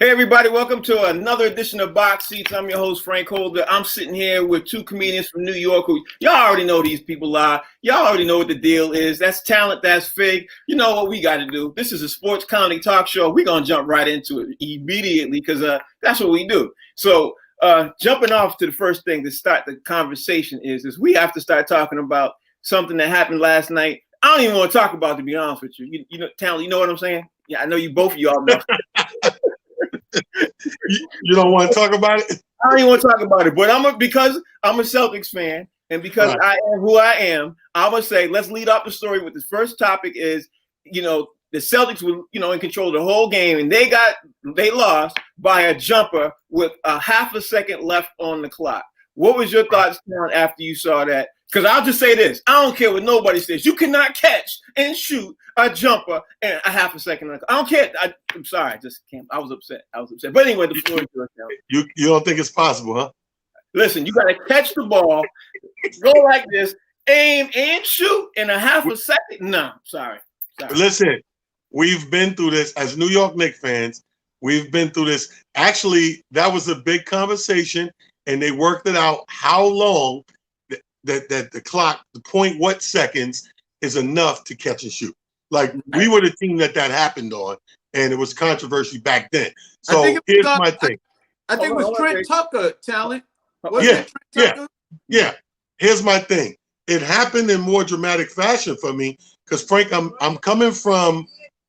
Hey everybody, welcome to another edition of Box Seats. I'm your host, Frank Holder. I'm sitting here with two comedians from New York who y'all already know these people are. Y'all already know what the deal is. That's talent, that's fig. You know what we got to do. This is a sports comedy talk show. We're going to jump right into it immediately because that's what we do. So jumping off to the first thing to start the conversation is we have to start talking about something that happened last night. I don't even want to talk about it, to be honest with you. You know, talent, you know what I'm saying? Yeah, I know you both of y'all know. You don't want to talk about it? I don't even want to talk about it, but because I'm a Celtics fan and because I am who I am, I'm gonna say let's lead off the story with the first topic is, the Celtics were, in control of the whole game and they lost by a jumper with a half a second left on the clock. What was your thoughts, Sean, after you saw that? Because I'll just say this. I don't care what nobody says. You cannot catch and shoot a jumper and a half a second. I don't care. I'm sorry. I just can't. I was upset. But anyway, the floor is yours now. You don't think it's possible, huh? Listen, you got to catch the ball, go like this, aim and shoot in a half a second. No, sorry. Listen, we've been through this as New York Knicks fans. We've been through this. Actually, that was a big conversation, and they worked it out how long that the clock, the point what seconds is enough to catch and shoot. Like we were the team that happened on, and it was controversy back then. So here's my thing. I think it was Trent Tucker, talent. Yeah. Here's my thing. It happened in more dramatic fashion for me because Frank, I'm coming from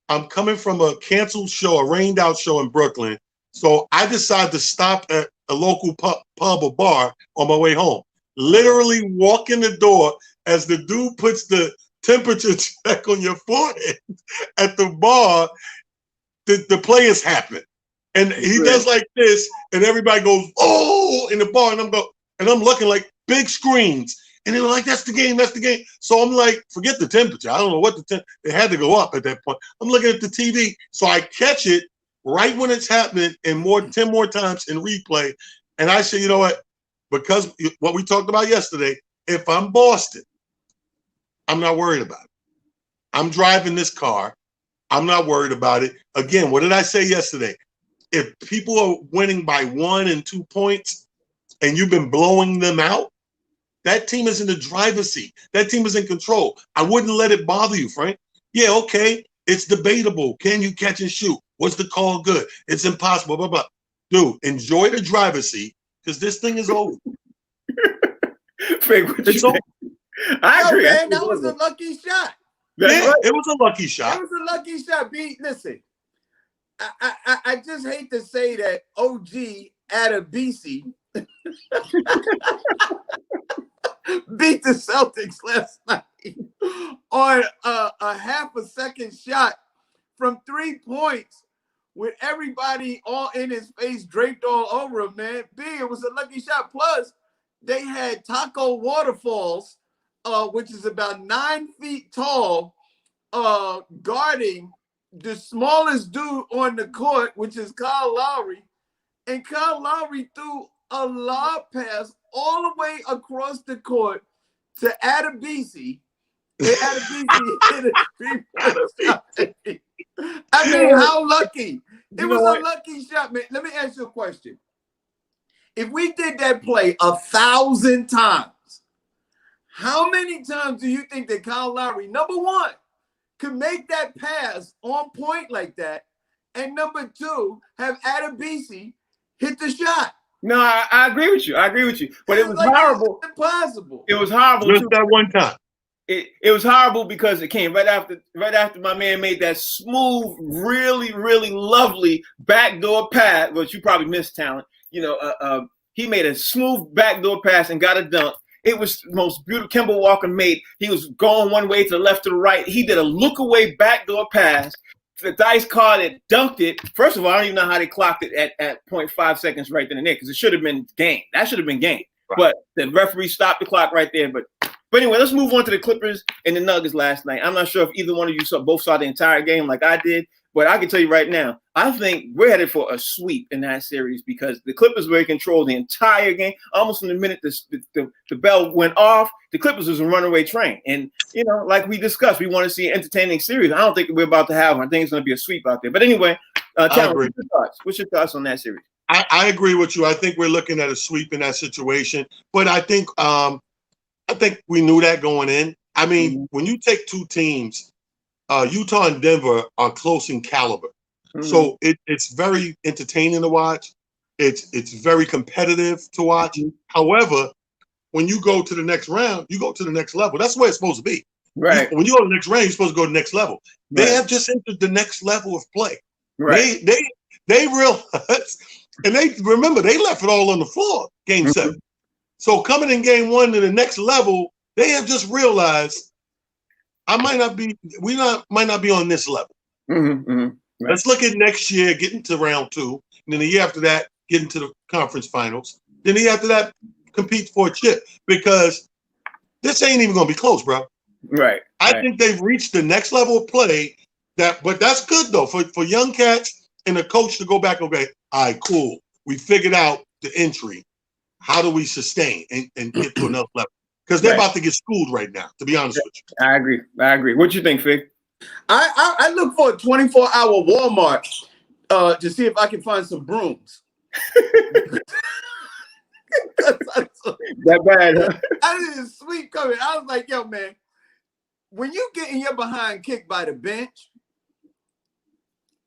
a canceled show, a rained out show in Brooklyn. So I decided to stop at a local pub or bar on my way home. Literally walk in the door as the dude puts the temperature check on your forehead at the bar. The players happen, and he does like this, and everybody goes oh in the bar, and I'm looking like big screens, and they're like that's the game. So I'm like, forget the temperature. I don't know what it had to go up at that point. I'm looking at the TV, so I catch it right when it's happening, and 10 more times in replay, and I say, you know what? Because what we talked about yesterday, if I'm Boston, I'm not worried about it. I'm driving this car. I'm not worried about it. Again, what did I say yesterday? If people are winning by 1 and 2 points and you've been blowing them out, that team is in the driver's seat. That team is in control. I wouldn't let it bother you, Frank. Yeah, okay. It's debatable. Can you catch and shoot? Was the call good? It's impossible. Blah, blah. Dude, enjoy the driver's seat. Because this thing is over. It's over. I agree. Man, that was a lucky shot. It was a lucky shot. It was a lucky shot. Listen, I just hate to say that OG Adebisi beat the Celtics last night on a half a second shot from 3 points. With everybody all in his face, draped all over him, man. It was a lucky shot. Plus, they had Taco Waterfalls, which is about 9 feet tall, guarding the smallest dude on the court, which is Kyle Lowry. And Kyle Lowry threw a lob pass all the way across the court to Adebisi. And Adebisi hit a three-point shot. I mean, how lucky? It was a lucky shot, man. Let me ask you a question. If we did that play 1,000 times, how many times do you think that Kyle Lowry, number one, could make that pass on point like that, and number two, have Adebisi hit the shot? No, I agree with you. But it was like horrible. It's impossible. It was horrible. Just that one time. It was horrible because it came right after my man made that smooth, really, really lovely backdoor pass, which you probably missed, talent. He made a smooth backdoor pass and got a dunk. It was the most beautiful. Kemba Walker made. He was going one way to the left to the right. He did a look away backdoor pass. The dice card it dunked it. First of all, I don't even know how they clocked it at 0.5 seconds right then and there because it should have been game. That should have been game. Right. But the referee stopped the clock right there. But anyway, let's move on to the Clippers and the Nuggets last night. I'm not sure if either one of you both saw the entire game like I did. But I can tell you right now, I think we're headed for a sweep in that series because the Clippers were in control the entire game. Almost from the minute the bell went off, the Clippers was a runaway train. And, you know, like we discussed, we want to see an entertaining series. I don't think we're about to have one. I think it's going to be a sweep out there. But anyway, Talon, what's your thoughts on that series? I agree with you. I think we're looking at a sweep in that situation. But I think we knew that going in. I mean, when you take two teams, Utah and Denver are close in caliber. So it's very entertaining to watch. It's very competitive to watch. However, when you go to the next round, you go to the next level. That's the way it's supposed to be. Right. When you go to the next round, you're supposed to go to the next level. They have just entered the next level of play. Right. They realized, and they remember they left it all on the floor, game 7. So coming in game 1 to the next level, they have just realized might not be on this level. Right. Let's look at next year, getting to round 2, and then the year after that, getting to the conference finals. Then the year after that, compete for a chip because this ain't even gonna be close, bro. Right. I think they've reached the next level of play. But that's good though for young cats and a coach to go back. Okay, all right, cool. We figured out the entry. How do we sustain and get to another level? Because they're about to get schooled right now, to be honest with you. I agree. What you think, Fig? I look for a 24-hour Walmart to see if I can find some brooms. That bad, huh? I didn't sweep coming. I was like, yo, man, when you get in your behind kicked by the bench,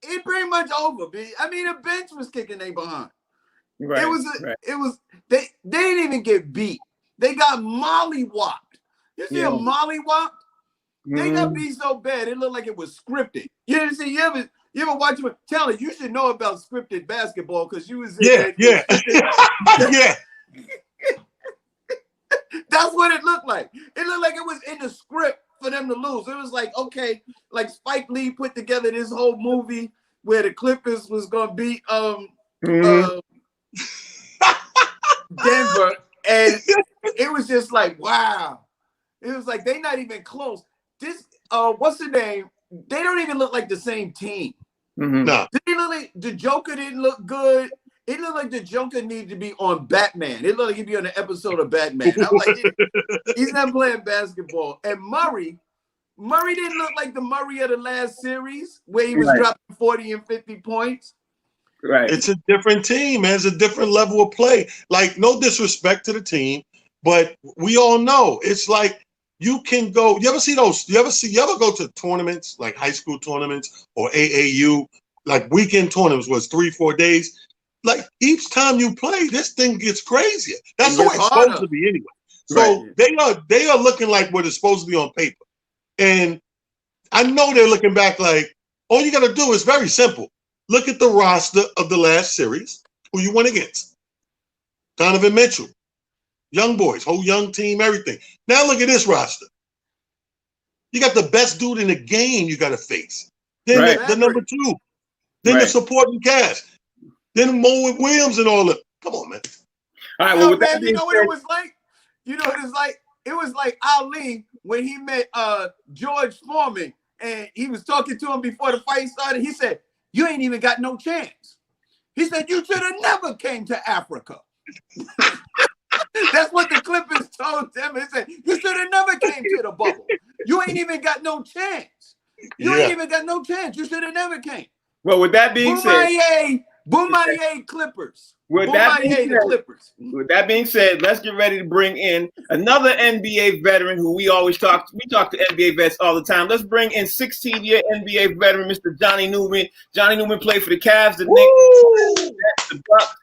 it pretty much over, man. I mean, the bench was kicking they behind. Right. It was they didn't even get beat. They got mollywopped. You see a mollywopped? They got beat so bad it looked like it was scripted. You ever see? You ever watch it? Taylor, you should know about scripted basketball because you was in yeah. That's what it looked like. It looked like it was in the script for them to lose. It was like, okay, like Spike Lee put together this whole movie where the Clippers was gonna beat Denver, and it was just like, wow. It was like they not even close. This what's the name? They don't even look like the same team. No. They look like the Joker didn't look good. It looked like the Joker needed to be on Batman. It looked like he'd be on an episode of Batman. I'm like, he's not playing basketball. And Murray didn't look like the Murray of the last series where he was dropping 40 and 50 points. Right. It's a different team, man. It's a different level of play. Like, no disrespect to the team, but we all know it's like you can go. You ever go to tournaments, like high school tournaments or AAU, like weekend tournaments was 3-4 days. Like each time you play, this thing gets crazier. That's the way it's supposed to be anyway. So they are looking like what it's supposed to be on paper. And I know they're looking back like, all you got to do is very simple. Look at the roster of the last series, who you went against. Donovan Mitchell, young boys, whole young team, everything. Now look at this roster. You got the best dude in the game you got to face. Then the number 2. Then the supporting cast. Then Mo Williams and all that. Come on, man. All right, well, man, you know what it was like? You know what it was like? It was like Ali when he met George Foreman and he was talking to him before the fight started. He said, "You ain't even got no chance." He said, "You should have never came to Africa." That's what the Clippers told them. They said, "You should have never came to the bubble. You ain't even got no chance. You ain't even got no chance. You should have never came." Well, with that being said, Boomaye Clippers. With that being said, let's get ready to bring in another NBA veteran who we talk to NBA vets all the time. Let's bring in 16-year NBA veteran, Mr. Johnny Newman. Johnny Newman played for the Cavs, the Knicks, the Bucks,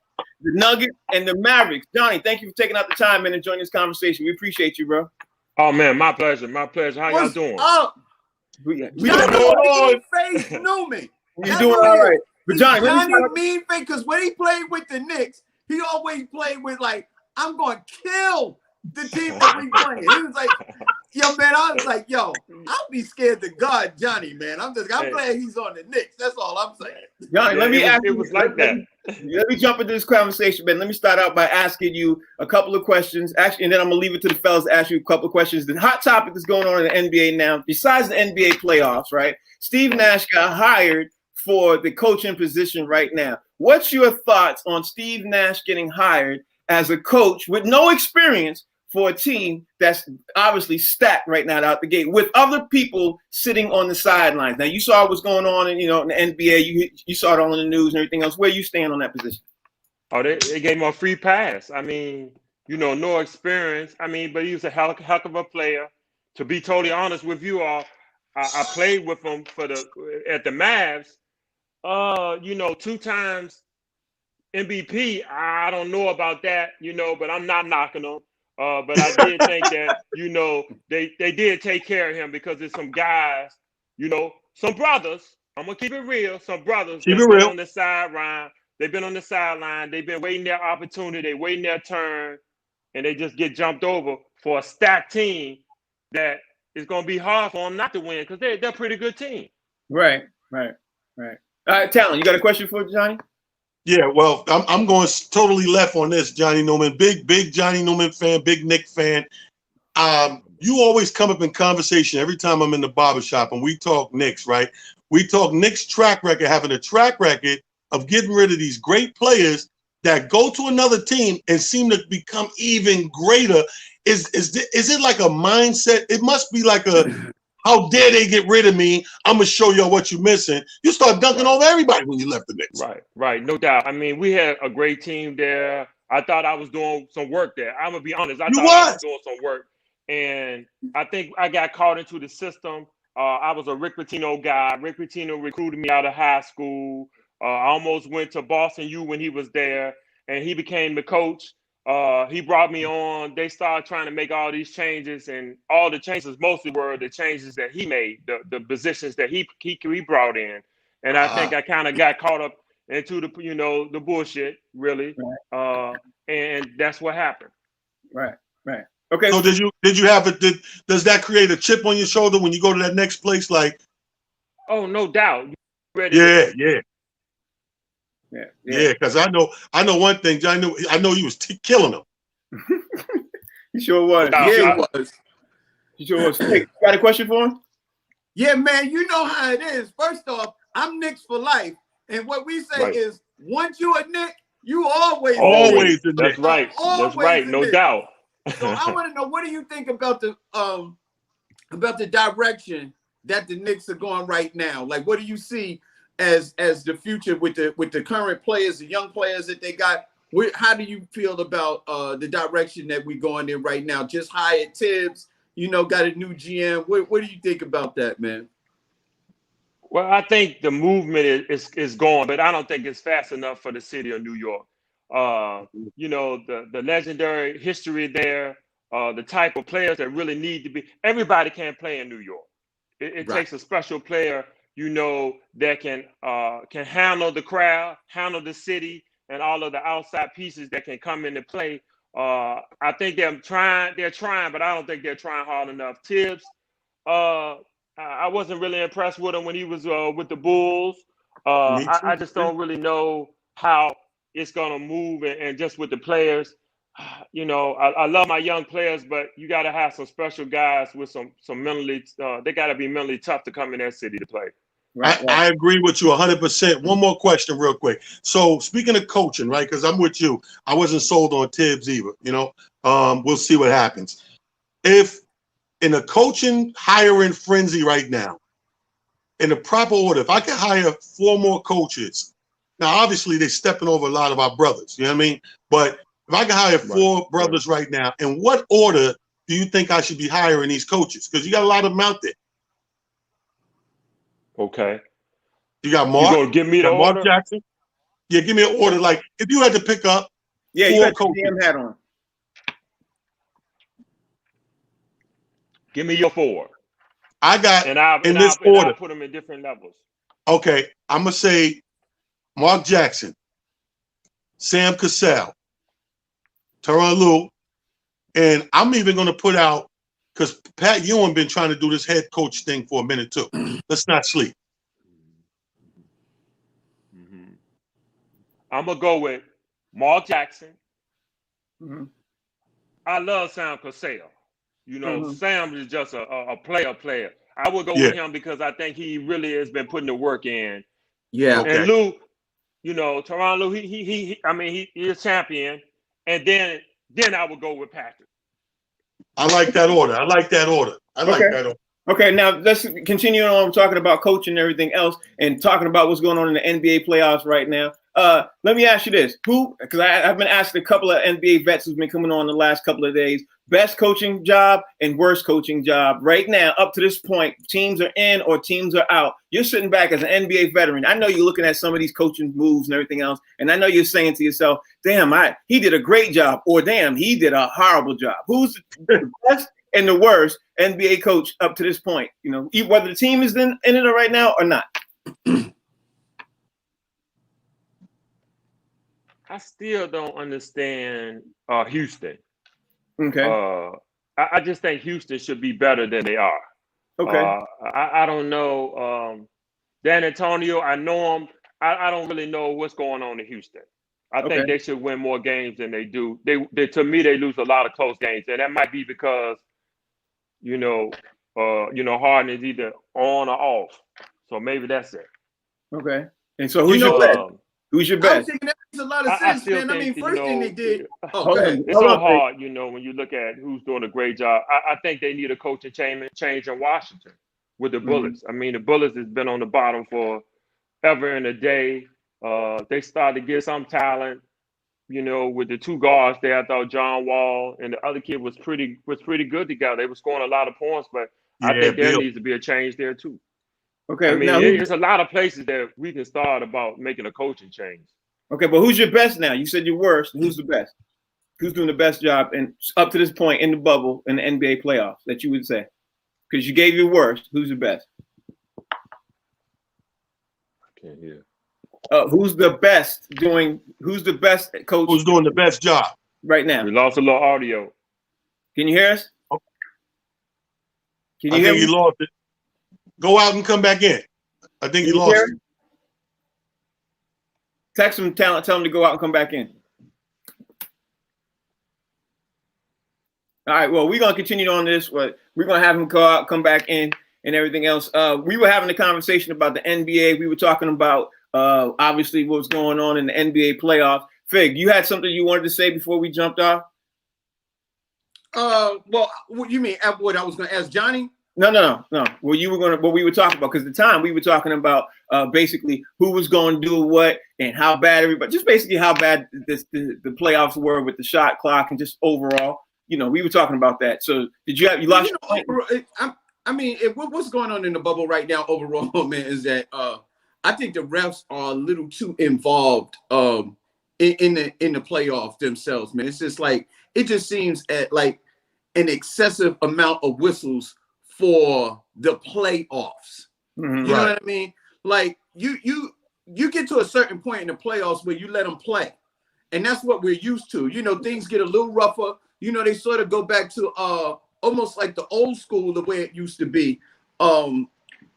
the Nuggets, and the Mavericks. Johnny, thank you for taking out the time and enjoying this conversation. We appreciate you, bro. Oh, man, my pleasure. My pleasure. How y'all doing? We Johnny Face Newman. You doing all right. But Johnny mean face, because when he played with the Knicks, he always played with like, I'm going to kill the team that we playing. He was like, yo, man, I was like, yo, I'll be scared to God, Johnny, man. I'm glad he's on the Knicks. That's all I'm saying. Johnny, let me ask you. It was like that. Let me jump into this conversation, man. Let me start out by asking you a couple of questions. Actually, and then I'm going to leave it to the fellas to ask you a couple of questions. The hot topic that's going on in the NBA now, besides the NBA playoffs, right? Steve Nash got hired for the coaching position right now. What's your thoughts on Steve Nash getting hired as a coach with no experience for a team that's obviously stacked right now out the gate with other people sitting on the sidelines? Now, you saw what's going on in, in the NBA. You saw it all in the news and everything else. Where you stand on that position? Oh, they gave him a free pass. I mean, no experience. I mean, but he was a heck of a player. To be totally honest with you all, I played with him at the Mavs. 2 times MVP. I don't know about that, but I'm not knocking him. But I did think that, they did take care of him because there's some guys, some brothers. I'm gonna keep it real. Some brothers Keep that's it been real. on the sideline. They've been on the sideline. They've been waiting their opportunity. They waiting their turn, and they just get jumped over for a stacked team that is going to be hard for them not to win because they're a pretty good team. Right. All right, Talon, you got a question for Johnny? Yeah, well, I'm going totally left on this, Johnny Newman. Big Johnny Newman fan, big Nick fan. You always come up in conversation every time I'm in the barbershop and we talk Knicks, right? We talk Knicks track record, having a track record of getting rid of these great players that go to another team and seem to become even greater. Is it like a mindset? It must be like a, how dare they get rid of me? I'm going to show y'all what you're missing. You start dunking over everybody when you left the Knicks. Right. No doubt. I mean, we had a great team there. I thought I was doing some work there. I'm going to be honest. I thought I was doing some work. And I think I got caught into the system. I was a Rick Pitino guy. Rick Pitino recruited me out of high school. I almost went to Boston U when he was there, and he became the coach. He brought me on. They started trying to make all these changes, and all the changes mostly were the changes that he made, the positions that he brought in. And I think I kind of got caught up into the bullshit, really. And that's what happened. Right. Okay. So did you have it? Does that create a chip on your shoulder when you go to that next place? Like, oh, no doubt. Yeah. Because I know one thing, Johnny. I know you was killing them. You sure was. Yeah, he was. You sure was. Hey, got a question for him? Yeah, man. You know how it is. First off, I'm Knicks for life, and what we say is, once you a Knick, you always a Knick. That's right. That's right. No doubt. So I want to know, what do you think about the direction that the Knicks are going right now? Like, what do you see as the future with the current players, the young players that they got? How do you feel about the direction that we're going in right now? Just hired Tibbs, got a new GM. What do you think about that, man? Well, I think the movement is going, but I don't think it's fast enough for the city of New York. The legendary history there, the type of players that really need to be. Everybody can't play in New York. It takes a special player, that can handle the crowd, handle the city, and all of the outside pieces that can come into play. I think they're trying, but I don't think they're trying hard enough. Tibbs, I wasn't really impressed with him when he was with the Bulls. I just don't really know how it's going to move, and just with the players, I love my young players, but you got to have some special guys with some mentally, they got to be mentally tough to come in that city to play. Right. I agree with you 100%. One more question real quick. So speaking of coaching, right, because I'm with you, I wasn't sold on Tibbs either, we'll see what happens. If in a coaching hiring frenzy right now, in the proper order, if I could hire 4 more coaches, now obviously they're stepping over a lot of our brothers, you know what I mean? But if I could hire 4 brothers right now, in what order do you think I should be hiring these coaches? Because you got a lot of them out there. Okay. You got Mark. You gonna give me the order? Mark Jackson. Yeah, give me an order. Like if you had to pick up 4 you got coaches. the GM hat on. Give me your 4. I got I'll put them in different levels. Okay, I'm gonna say Mark Jackson, Sam Cassell, Tyronn Lue, and I'm even gonna put out, because Pat Ewing been trying to do this head coach thing for a minute too. Let's not sleep. Mm-hmm. I'm gonna go with Mark Jackson. Mm-hmm. I love Sam Cassell. Sam is just a player. I would go with him because I think he really has been putting the work in. Yeah. Okay. And Lou, you know, Teron Lou, he's a champion. And then I would go with Patrick. I like that order. I like that order. Okay, now let's continue on talking about coaching and everything else and talking about what's going on in the NBA playoffs right now. Let me ask you this. Because I've been asked a couple of NBA vets who's been coming on the last couple of days, best coaching job and worst coaching job right now, up to this point, teams are in or teams are out. You're sitting back as an NBA veteran. I know you're looking at some of these coaching moves and everything else, and I know you're saying to yourself, damn, he did a great job, or damn, he did a horrible job. Who's the best and the worst NBA coach up to this point? You know, whether the team is in it right now or not. I still don't understand Houston. Okay. I just think Houston should be better than they are. Okay. I don't know. Dan Antonio, I know him. I don't really know what's going on in Houston. I think they should win more games than they do. They to me, they lose a lot of close games, and that might be because, Harden is either on or off. So maybe that's it. Okay. And so who's your best? Who's your best? I'm thinking that makes a lot of sense, man. I mean, first thing they did. It's so hard, when you look at who's doing a great job. I think they need a coaching change in Washington with the Bullets. I mean, the Bullets has been on the bottom for ever and a day. They started to get some talent, with the two guards there. I thought John Wall and the other kid was pretty good together. They were scoring a lot of points, but I think there needs to be a change there too. Okay. I mean, there's a lot of places that we can start about making a coaching change. Okay, but who's your best now? You said your worst. Who's the best? Who's doing the best job and up to this point in the bubble in the NBA playoffs that you would say? Because you gave your worst. Who's the best? I can't hear. Who's the best coach? Who's doing the best job right now? We lost a little audio. Can you hear us? Can you I hear think me? he lost it. Go out and come back in. I think he lost it. Text him, tell him to go out and come back in. All right, well, we're going to continue on this. We're going to have him go out, come back in, and everything else. We were having a conversation about the NBA. We were talking about, obviously, what's going on in the NBA playoffs. Fig, you had something you wanted to say before we jumped off? Well, what you mean? What I was going to ask Johnny? No. What we were talking about, because at the time we were talking about basically who was going to do what and how bad how bad the playoffs were with the shot clock and just overall. We were talking about that. So did you lost? What's going on in the bubble right now overall, man, is that I think the refs are a little too involved in the playoffs themselves, man. It's just like it just seems like an excessive amount of whistles for the playoffs. Mm-hmm. You know what I mean? Like you get to a certain point in the playoffs where you let them play. And that's what we're used to. Things get a little rougher. They sort of go back to almost like the old school, the way it used to be when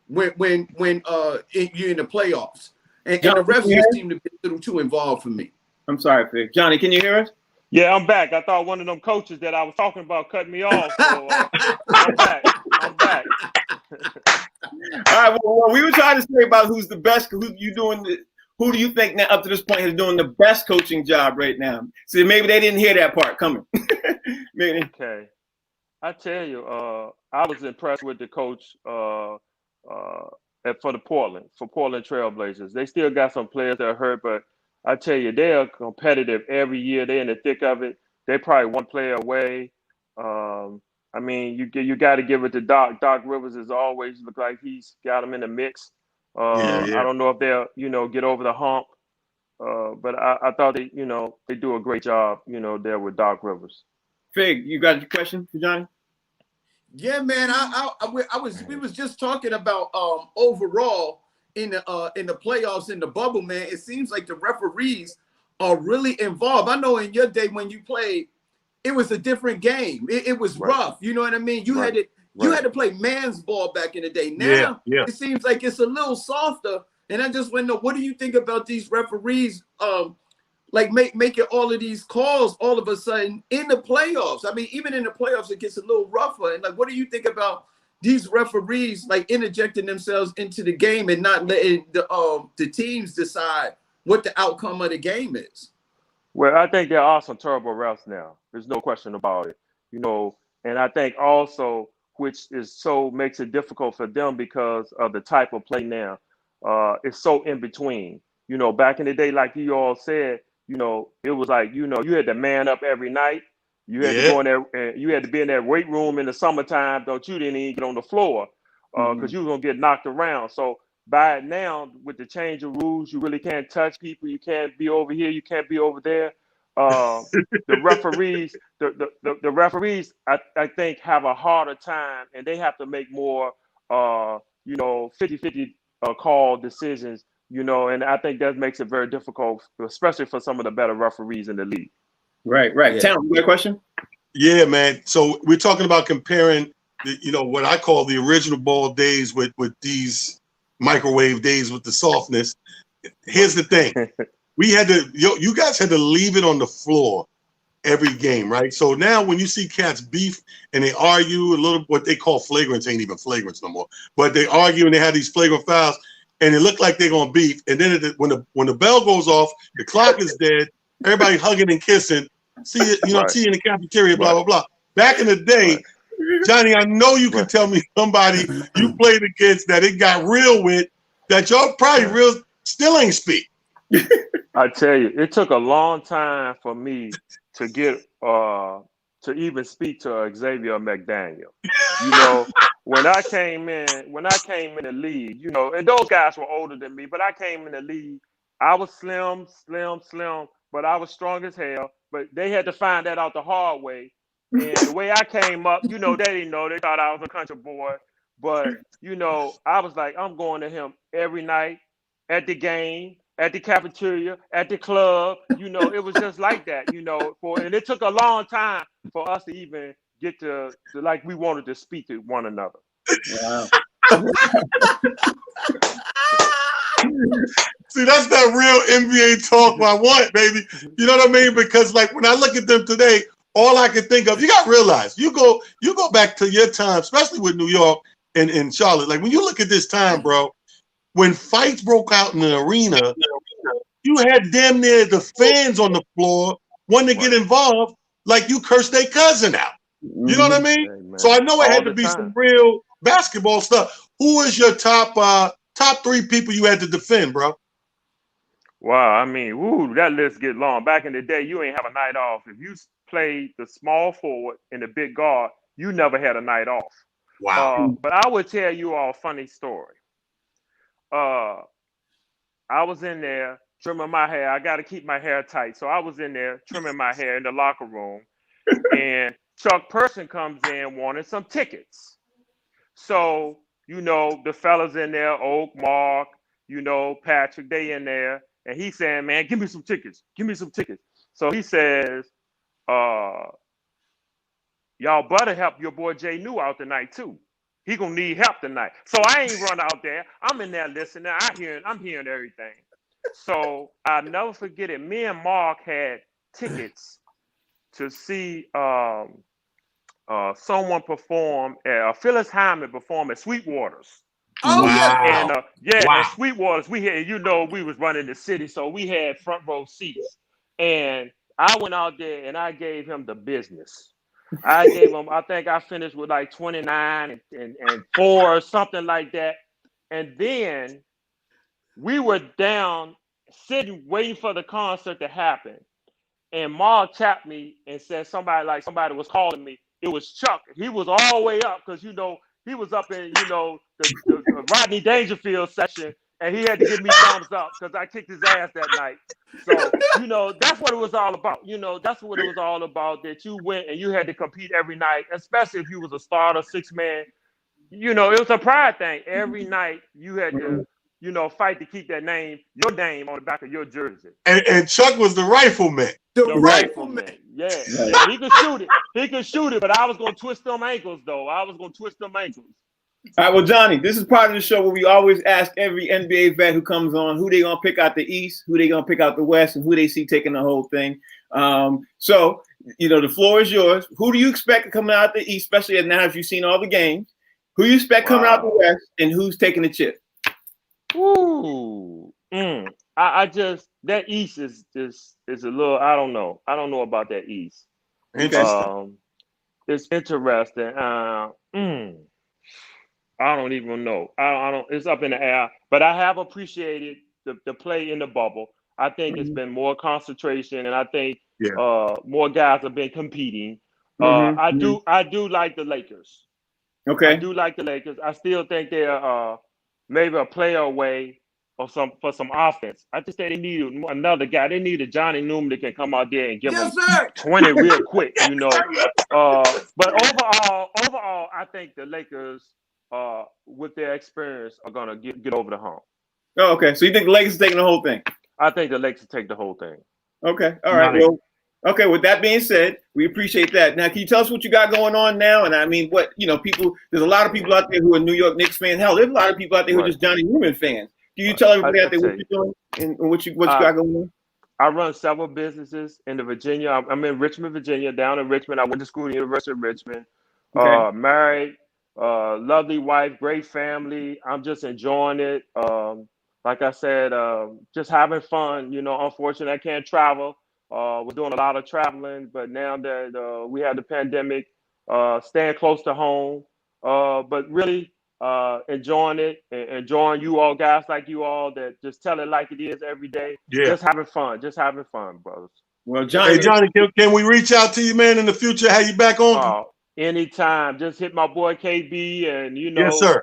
you're in the playoffs. And the refs just seem to be a little too involved for me. I'm sorry, Fig. Johnny, can you hear us? Yeah, I'm back. I thought one of them coaches that I was talking about cut me off. So I'm back. All right. Well, we were trying to say about who's the best. Who do you think now up to this point is doing the best coaching job right now? So maybe they didn't hear that part coming. Maybe. Okay. I tell you, I was impressed with the coach for Portland Trailblazers. They still got some players that are hurt, but I tell you, they are competitive every year. They're in the thick of it. They're probably one player away. I mean, you got to give it to Doc. Doc Rivers has always looked like he's got them in the mix. I don't know if they'll, get over the hump. But I thought they do a great job, there with Doc Rivers. Fig, you got a question for Johnny? Yeah, man. We was just talking about overall in the playoffs in the bubble, man. It seems like the referees are really involved. I know in your day when you played, it was a different game. It was rough. You know what I mean? You had to play man's ball back in the day. Now it seems like it's a little softer. And I just want to know, what do you think about these referees making all of these calls all of a sudden in the playoffs? I mean, even in the playoffs, it gets a little rougher. And what do you think about these referees like interjecting themselves into the game and not letting the teams decide what the outcome of the game is? Well, I think there are some terrible refs now. There's no question about it. You know, and I think also, which is so makes it difficult for them because of the type of play now. It's so in between. You know, back in the day, like you all said, you know, it was like, you know, you had to man up every night. You had to go in there, and you had to be in that weight room in the summertime. Don't you didn't even get on the floor because you were gonna get knocked around. So by now, with the change of rules, you really can't touch people. You can't be over here. You can't be over there. The referees, the referees, I think, have a harder time, and they have to make more, you know, 50-50 call decisions. You know, and I think that makes it very difficult, especially for some of the better referees in the league. Right. Yeah. Town, you got a question? Yeah, man. So we're talking about comparing, you know, what I call the original ball days with these microwave days with the softness. Here's the thing: we had to, you guys had to leave it on the floor every game, right? So now when you see cats beef and they argue a little, what they call flagrants ain't even flagrants no more, but they argue and they have these flagrant fouls. And it looked like they're gonna beef, and then when the bell goes off, the clock is dead. Everybody hugging and kissing. See it, you know, see you in the cafeteria, blah blah blah. Back in the day, Johnny, I know you can tell me somebody you played against that it got real with that y'all probably real still ain't speak. I tell you, it took a long time for me to get to even speak to Xavier McDaniel. You know, when I came in the league, you know, and those guys were older than me, but I came in the league. I was slim, but I was strong as hell. But they had to find that out the hard way. And the way I came up, you know, they didn't know. They thought I was a country boy. But, you know, I was like, I'm going to him every night at the game, at the cafeteria, at the club. You know, it was just like that, you know. And it took a long time for us to even get to like we wanted to speak to one another. Wow. See, that's that real NBA talk I want, baby. You know what I mean? Because like when I look at them today, all I can think of, you got to realize, you go back to your time, especially with New York and Charlotte. Like when you look at this time, bro, when fights broke out in the arena, you had damn near the fans on the floor wanting to get involved, like you cursed their cousin out. You know what I mean? Hey, so I know it had to be some real basketball stuff. Who is your top 3 people you had to defend, bro? Wow, I mean, woo, that list get long. Back in the day, you ain't have a night off. If you played the small forward and the big guard, you never had a night off. Wow. But I would tell you all a funny story. I was in there trimming my hair. I got to keep my hair tight. So I was in there trimming my hair in the locker room. And Chuck Person comes in wanting some tickets. So, you know, the fellas in there, Oak, Mark, you know, Patrick, they in there. And he's saying, man, give me some tickets. Give me some tickets. So he says, y'all better help your boy Jay New out tonight too. He gonna need help tonight. So I ain't run out there. I'm in there listening. I'm hearing everything. So I'll never forget it. Me and Mark had tickets to see someone perform, Phyllis Hyman perform at Sweetwater's. Oh, wow. And at Sweetwater's, we had, you know, we was running the city, so we had front row seats. And I went out there and I gave him the business. I gave him, I think I finished with like 29 and 4 or something like that. And then we were down sitting, waiting for the concert to happen. And Mark tapped me and said somebody was calling me. It was Chuck. He was all the way up because, you know, he was up in, you know, the Rodney Dangerfield section, and he had to give me thumbs up because I kicked his ass that night. So, you know, that's what it was all about. You know, that's what it was all about, that you went and you had to compete every night, especially if you was a starter, 6-man. You know, it was a pride thing. Every night you had to, you know, fight to keep that name, your name on the back of your jersey. And Chuck was the rifleman. The rifleman. Yeah. Right. Yeah, he could shoot it. He could shoot it, but I was going to twist them ankles, though. I was going to twist them ankles. All right, well, Johnny, this is part of the show where we always ask every NBA vet who comes on who they going to pick out the East, who they going to pick out the West, and who they see taking the whole thing. So, you know, the floor is yours. Who do you expect coming out the East, especially now if you've seen all the games? Who you expect coming out the West, and who's taking the chip? Ooh. I just that East is a little. I don't know. I don't know about that East. Interesting. It's interesting. I don't even know. I don't. It's up in the air. But I have appreciated the play in the bubble. I think it's been more concentration, and I think more guys have been competing. I do like the Lakers. Okay. I do like the Lakers. I still think they're maybe a player away for some offense. I just think they need another guy. They need a Johnny Newman that can come out there and give them 20 real quick, you know. But overall, I think the Lakers, with their experience, are gonna get over the hump. Oh, okay. So you think the Lakers are taking the whole thing? I think the Lakers take the whole thing. Okay. All right. Well, okay. With that being said, we appreciate that. Now, can you tell us what you got going on now? And I mean, people? There's a lot of people out there who are New York Knicks fans. Hell, there's a lot of people out there who are just Johnny Newman fans. Can you tell everybody out there what you're doing and what you got going on? I run several businesses in the Virginia. I'm in Richmond, Virginia, down in Richmond. I went to school at the University of Richmond. Okay. Married, lovely wife, great family. I'm just enjoying it. Like I said, just having fun. You know, unfortunately, I can't travel. We're doing a lot of traveling, but now that we had the pandemic, staying close to home. But really enjoying it, enjoying you all, guys like you all that just tell it like it is every day. Yeah. Just having fun, brothers. Well, Johnny, can we reach out to you, man, in the future? Have you back on? Anytime. Just hit my boy KB, and you know, yes, sir.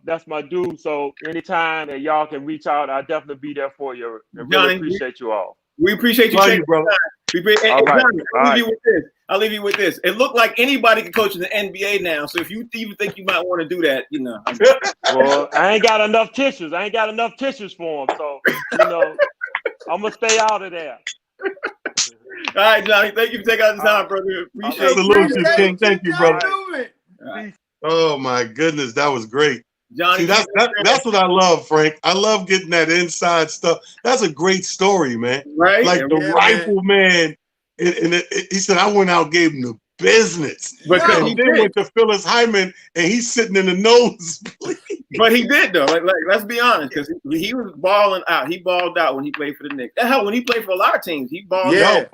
That's my dude. So anytime that y'all can reach out, I'll definitely be there for you. And Johnny, really appreciate you all. We appreciate you, brother. Johnny, I'll leave you with this. It looked like anybody can coach in the NBA now. So if you even think you might want to do that, you know. Well, I ain't got enough tissues. For them. So, you know, I'm going to stay out of there. All right, Johnny. Thank you for taking out the time, brother. Appreciate it. King. Thank you, brother. Right. Oh, my goodness. That was great. Johnny, see, that's what I love, Frank. I love getting that inside stuff. That's a great story, man. Right? Like the rifleman, and he said, I went out and gave him the business. But he then went to Phyllis Hyman, and he's sitting in the nose. But he did, though. Like let's be honest, because he was balling out. He balled out when he played for the Knicks. Hell, when he played for a lot of teams, he balled out.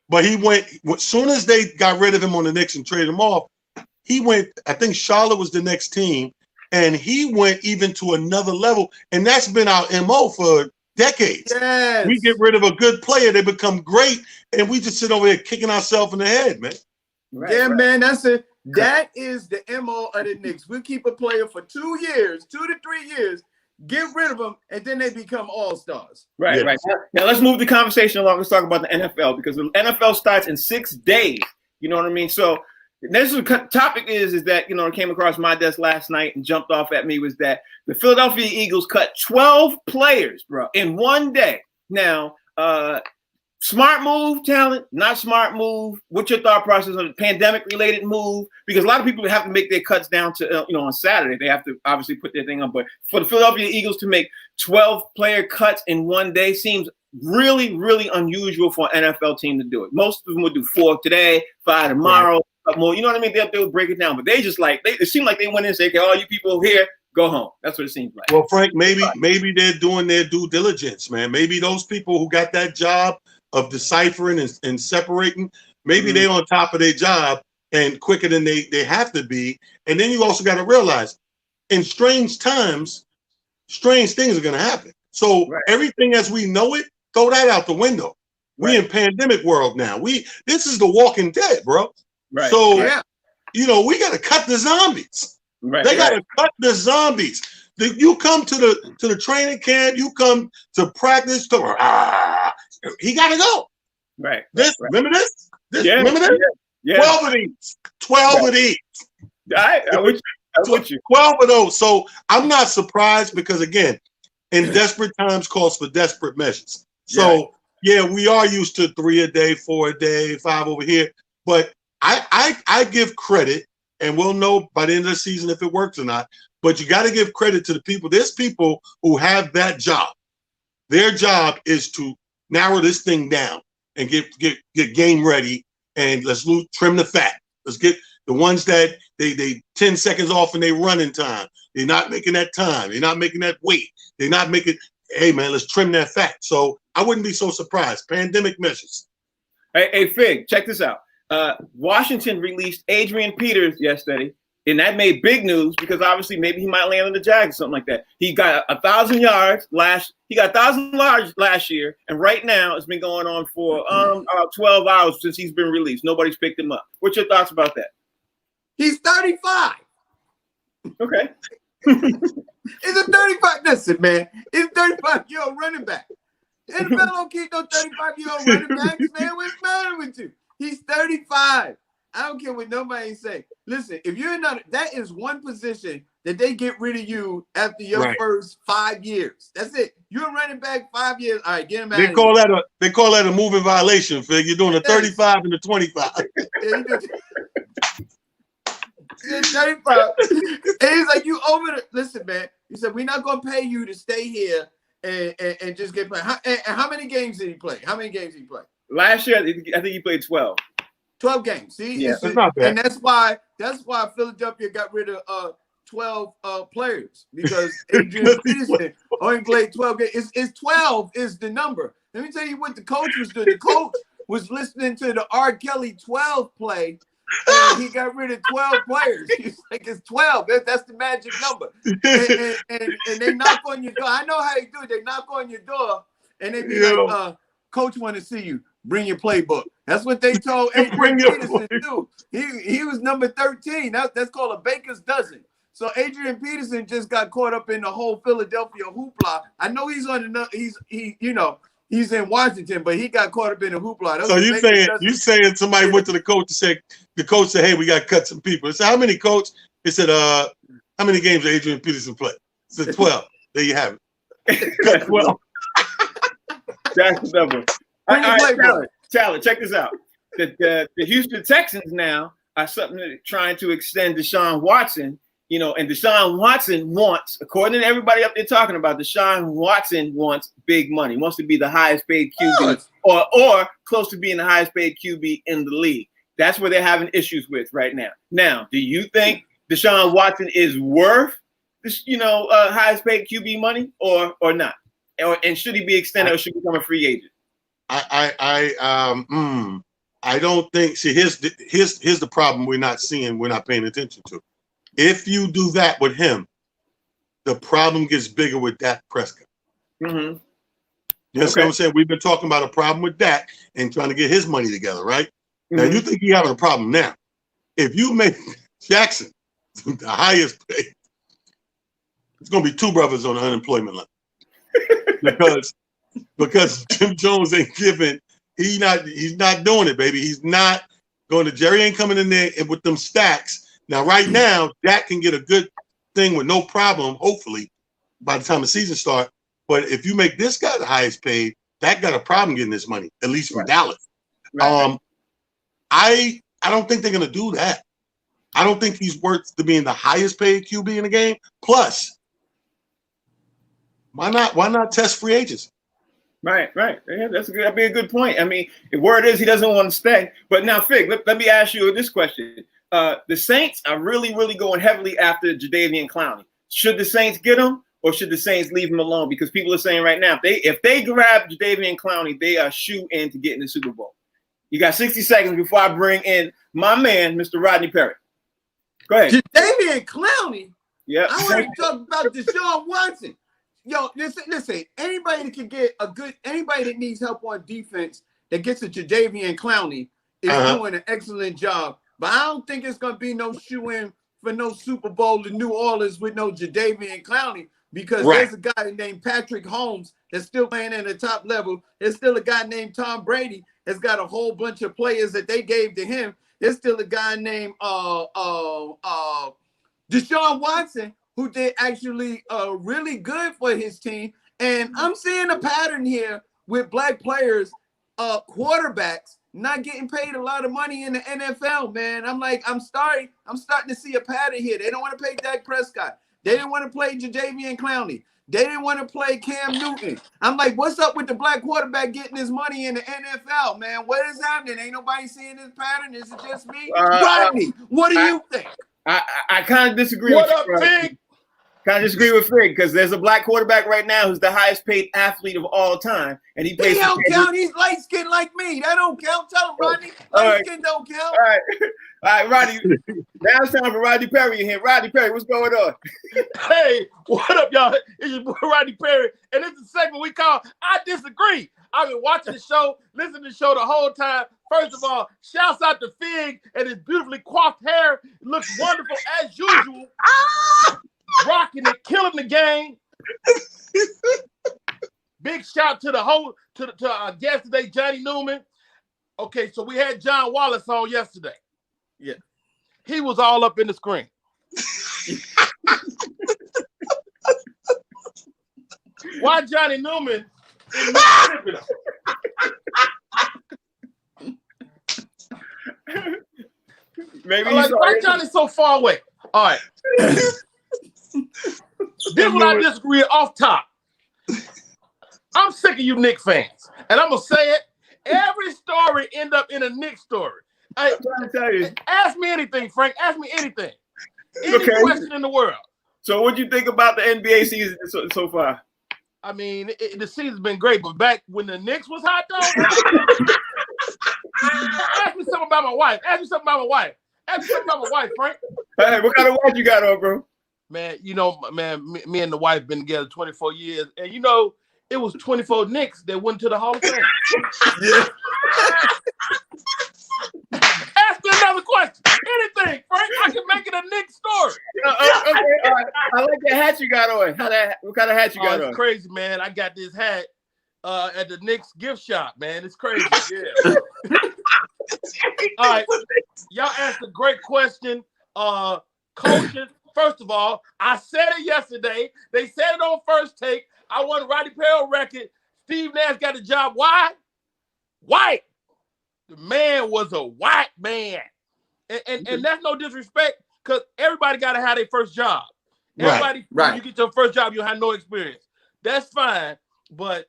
But he went, as soon as they got rid of him on the Knicks and traded him off, he went, I think Charlotte was the next team. And he went even to another level. And that's been our MO for decades. Yes. We get rid of a good player, they become great, and we just sit over here kicking ourselves in the head, man. Man, that's it. That is the MO of the Knicks. We keep a player for 2 years, 2 to 3 years, get rid of them, and then they become all-stars. Right. Now let's move the conversation along. Let's talk about the NFL, because the NFL starts in 6 days. You know what I mean? So this is the topic is that, you know, it came across my desk last night and jumped off at me, was that the Philadelphia Eagles cut 12 players, bro, in one day. Now, smart move, talent, not smart move. What's your thought process on the pandemic-related move? Because a lot of people have to make their cuts down to, on Saturday. They have to obviously put their thing up. But for the Philadelphia Eagles to make 12-player cuts in one day seems really, really unusual for an NFL team to do it. Most of them would do 4 today, 5 tomorrow. More, you know what I mean? They'll break it down, but they just it seemed like they went in and said, okay, all you people here, go home. That's what it seems like. Well, Frank, maybe they're doing their due diligence, man. Maybe those people who got that job of deciphering and separating, maybe they're on top of their job and quicker than they have to be. And then you also got to realize, in strange times, strange things are going to happen. So everything as we know it, throw that out the window. We in pandemic world now. This is the Walking Dead, bro. Right. So, you know, we got to cut the zombies. Right. They got to cut the zombies. You come to the training camp, you come to practice, he got to go. Right. Remember this? Remember this? Yeah. 12 of these. 12 of these. I'm with you. 12 of those. So I'm not surprised because, again, in desperate times calls for desperate measures. So, we are used to 3 a day, 4 a day, 5 over here. But I give credit, and we'll know by the end of the season if it works or not. But you got to give credit to the people. There's people who have that job. Their job is to narrow this thing down and get game ready, and let's trim the fat. Let's get The ones that they 10 seconds off in their running time. They're not making that time. They're not making that weight. They're not making, hey, man, let's trim that fat. So I wouldn't be so surprised. Pandemic measures. Hey, Fig, check this out. Washington released Adrian Peters yesterday, and that made big news because obviously maybe he might land on the Jags or something like that. He got 1,000 yards last year, and right now it's been going on for 12 hours since he's been released. Nobody's picked him up. What's your thoughts about that? He's 35. Okay. He's a 35. Listen, man. He's a 35-year-old running back. NFL don't keep no 35-year-old running backs, man. What's the matter with you? He's 35. I don't care what nobody say. Listen, if you're not, that is one position that they get rid of you after your first 5 years. That's it. You're running back 5 years. All right, get him out. They call that a moving violation, Fig. You're doing a 35 and a 25. You're 35. And he's like, you over the listen, man. He said, we're not gonna pay you to stay here and just get paid. How many games did he play? How many games did he play? Last year, I think he played 12. 12 games. See, yeah, it's not bad. And that's why Philadelphia got rid of 12 players because Adrian Peterson only played 12 games. It's 12 is the number. Let me tell you what the coach was doing. The coach was listening to the R. Kelly 12 play, and he got rid of 12 players. He's like, it's 12. That's the magic number. And they knock on your door. I know how they do it. They knock on your door, and they be like, Coach want to see you. Bring your playbook. That's what they told Adrian Peterson to do. He was number 13. That's called a baker's dozen. So Adrian Peterson just got caught up in the whole Philadelphia hoopla. I know he's in Washington, but he got caught up in the hoopla. So you saying somebody went to the coach and said, the coach said, hey, we got to cut some people. He said, how many, coach? He said, how many games did Adrian Peterson play? He said, 12. There you have it. Cut 12. That's the number. All right, Tyler, check this out. The Houston Texans now are trying to extend Deshaun Watson, and Deshaun Watson wants, according to everybody up there talking about, Deshaun Watson wants big money, wants to be the highest paid QB or close to being the highest paid QB in the league. That's where they're having issues with right now. Now, do you think Deshaun Watson is worth this, highest paid QB money or not? And should he be extended or should he become a free agent? I don't think. See, here's the problem we're not seeing. We're not paying attention to. If you do that with him, the problem gets bigger with Dak Prescott. Mm-hmm. You know what I'm saying? We've been talking about a problem with Dak and trying to get his money together, right? Mm-hmm. Now you think he's having a problem now. If you make Jackson the highest paid, it's going to be two brothers on the unemployment line because Jim Jones ain't giving. He's not doing it, baby. He's not going to. Jerry ain't coming in there with them stacks. Now, right now, Dak can get a good thing with no problem, hopefully, by the time the season starts. But if you make this guy the highest paid, Dak got a problem getting this money, at least from Dallas. Right. I don't think they're going to do that. I don't think he's worth to being the highest paid QB in the game. Plus, why not test free agents? Right. Yeah, that'd be a good point. I mean, the word is he doesn't want to stay. But now, Fig, let me ask you this question. The Saints are really, really going heavily after Jadeveon Clowney. Should the Saints get him or should the Saints leave him alone? Because people are saying right now, if they grab Jadeveon Clowney, they are shoe in to get in the Super Bowl. You got 60 seconds before I bring in my man, Mr. Rodney Perry. Go ahead. Jadeveon Clowney? Yeah. I want to talk about Deshaun Watson. Yo, listen. Anybody that can get anybody that needs help on defense that gets a Jadeveon Clowney is doing an excellent job. But I don't think it's going to be no shoe-in for no Super Bowl in New Orleans with no Jadeveon Clowney because there's a guy named Patrick Holmes that's still playing at the top level. There's still a guy named Tom Brady that's got a whole bunch of players that they gave to him. There's still a guy named Deshaun Watson who did actually really good for his team. And I'm seeing a pattern here with black players, quarterbacks, not getting paid a lot of money in the NFL, man. I'm starting to see a pattern here. They don't want to pay Dak Prescott. They didn't want to play Jadeveon Clowney. They didn't want to play Cam Newton. I'm like, what's up with the black quarterback getting his money in the NFL, man? What is happening? Ain't nobody seeing this pattern? Is it just me? Rodney, what do you think? I kind of disagree What with up, you, Fig? Kind of disagree with Fig because there's a black quarterback right now who's the highest paid athlete of all time, and he plays. He don't count. He's light skinned like me. That don't count. Tell him, Rodney. Light skin don't count. All right, Rodney. Now it's time for Rodney Perry in here. Rodney Perry, what's going on? Hey, what up, y'all? It's your boy Rodney Perry, and this is a segment we call I Disagree. I've been watching the show, listening to the show the whole time. First of all, shouts out to Fig and his beautifully coiffed hair. It looks wonderful as usual. Rocking it, killing the game. Big shout to to our guest today, Johnny Newman. Okay, so we had John Wallace on yesterday. Yeah. He was all up in the screen. Why Johnny Newman in Mississippi? Maybe Like, why Johnny so far away? All right. This is what I disagree off top. I'm sick of you Knicks fans. And I'm going to say it. Every story end up in a Knicks story. I'm trying to tell you. Ask me anything, Frank. Ask me anything. Any question in the world. So what do you think about the NBA season so far? I mean, the season's been great, but back when the Knicks was hot, though, ask me something about my wife. Ask me something about my wife. Ask me something about my wife, Frank. Hey, what kind of watch you got on, bro? Man, you know, man, me and the wife been together 24 years, and you know, it was 24 Knicks that went to the Hall of Fame. Yeah. Ask me another question. Anything, Frank. I can make it a Knicks story. Okay, all right. I like that hat you got on. What kind of hat you got on? It's crazy, man. I got this hat at the Knicks gift shop, man. It's crazy. Yeah. All right. Y'all asked a great question. Coaches, first of all, I said it yesterday. They said it on First Take. I want Rodney Perry record. Steve Nash got the job. Why? White. The man was a white man. And that's no disrespect because everybody got to have their first job. Everybody, when you get your first job, you have no experience. That's fine. But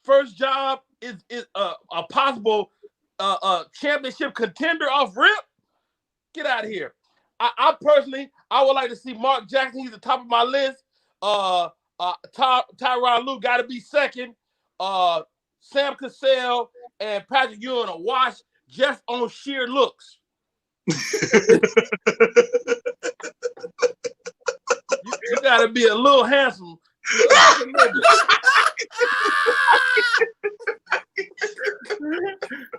first job is a possible championship contender off rip. Get out of here. I personally, I would like to see Mark Jackson. He's the top of my list. Tyronn Lue got to be second. Sam Cassell and Patrick Ewing are wash just on sheer looks. You got to be a little handsome.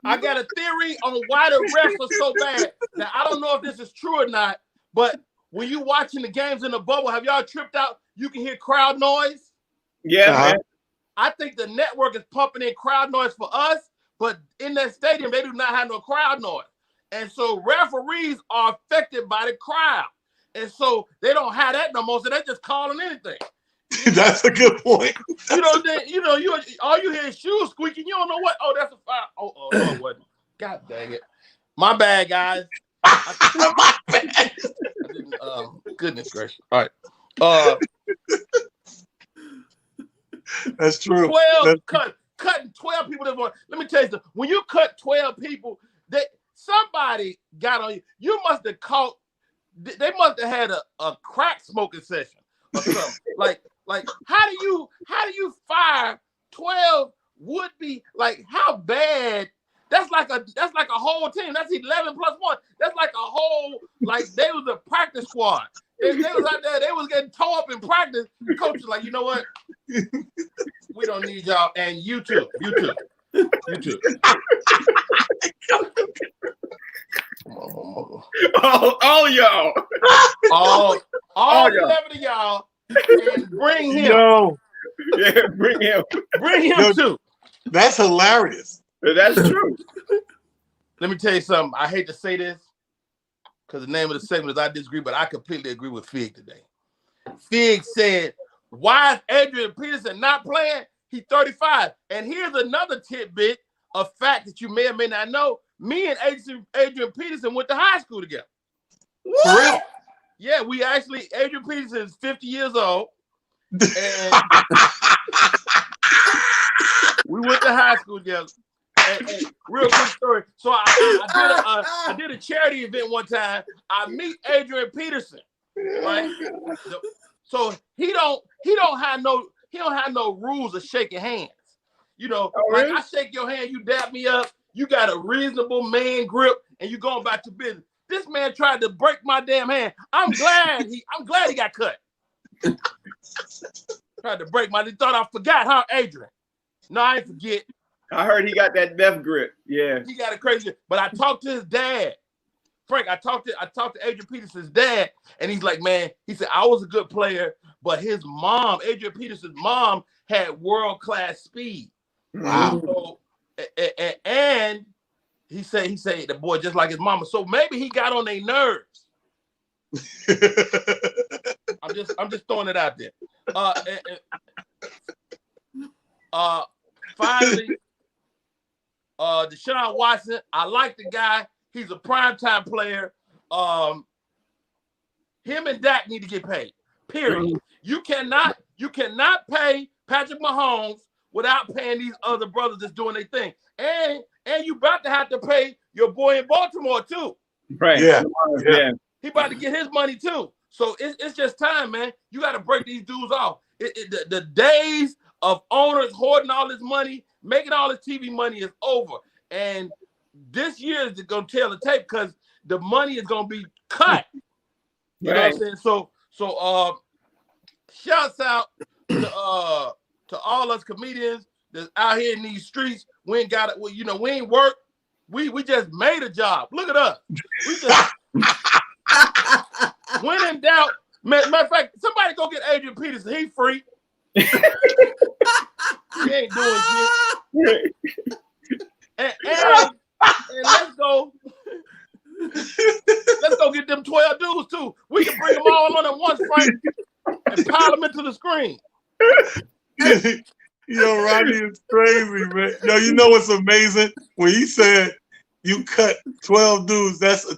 I got a theory on why the refs are so bad. Now, I don't know if this is true or not, but when you watching the games in the bubble, have y'all tripped out? You can hear crowd noise. Yeah, man. I think the network is pumping in crowd noise for us, but in that stadium, they do not have no crowd noise. And so referees are affected by the crowd. And so they don't have that no more, so they're just calling anything. That's a good point. You all you hear is shoes squeaking. You don't know what. Oh, that's a foul. Oh, no, it wasn't. God dang it. My bad, guys. My bad. Goodness gracious. All right. That's true. 12 cutting 12 people. Let me tell you something. When you cut 12 people, somebody got on you. You must have caught. They must have had a crack smoking session or something. like how do you fire 12 would be like how bad? That's like a whole team. That's 11 plus 1. That's like a whole they was a practice squad. They was out there. They was getting tore up in practice. The coach was like, you know what? We don't need y'all. And you too. All y'all. All y'all. 11 of y'all. And bring him. Yo. Yeah, bring him. Bring him too. That's hilarious. That's true. Let me tell you something. I hate to say this because the name of the segment is I Disagree, but I completely agree with Fig today. Fig said, why is Adrian Peterson not playing? He's 35. And here's another tidbit, a fact that you may or may not know. Me and Adrian Peterson went to high school together. For real? Yeah, Adrian Peterson is 50 years old. And we went to high school together. And real quick story. So I did a charity event one time. I meet Adrian Peterson, right? So he don't have no rules of shaking hands. You know, like I shake your hand, you dap me up, you got a reasonable man grip, and you going back to business. This man tried to break my damn hand. I'm glad he got cut. Tried to break my. He thought I forgot, huh, Adrian? No, I ain't forget. I heard he got that death grip. Yeah, he got a crazy. But I talked to his dad, Frank. I talked to Adrian Peterson's dad, and he's like, man, he said I was a good player, but his mom, Adrian Peterson's mom, had world-class speed. Wow. So, and he said the boy just like his mama. So maybe he got on their nerves. I'm just throwing it out there. Finally, Deshaun Watson. I like the guy. He's a primetime player. Him and Dak need to get paid. Period. You cannot pay Patrick Mahomes without paying these other brothers that's doing their thing. And you about to have to pay your boy in Baltimore too. Right. Yeah. He about to get his money too. So it's just time, man. You got to break these dudes off. The days of owners hoarding all this money, making all this TV money is over. And this year is going to tell the tape because the money is going to be cut. You know what I'm saying? So shouts out to all us comedians that's out here in these streets. We ain't got it. Well, we ain't work. We just made a job. Look at us. We just when in doubt. Matter of fact, somebody go get Adrian Peterson. He free. He ain't doing shit. And let's go get them 12 dudes too. We can bring them all on at once, Frank, and pile them into the screen. Yo, Rodney is crazy, man. Yo, you know what's amazing? When he said you cut 12 dudes, that's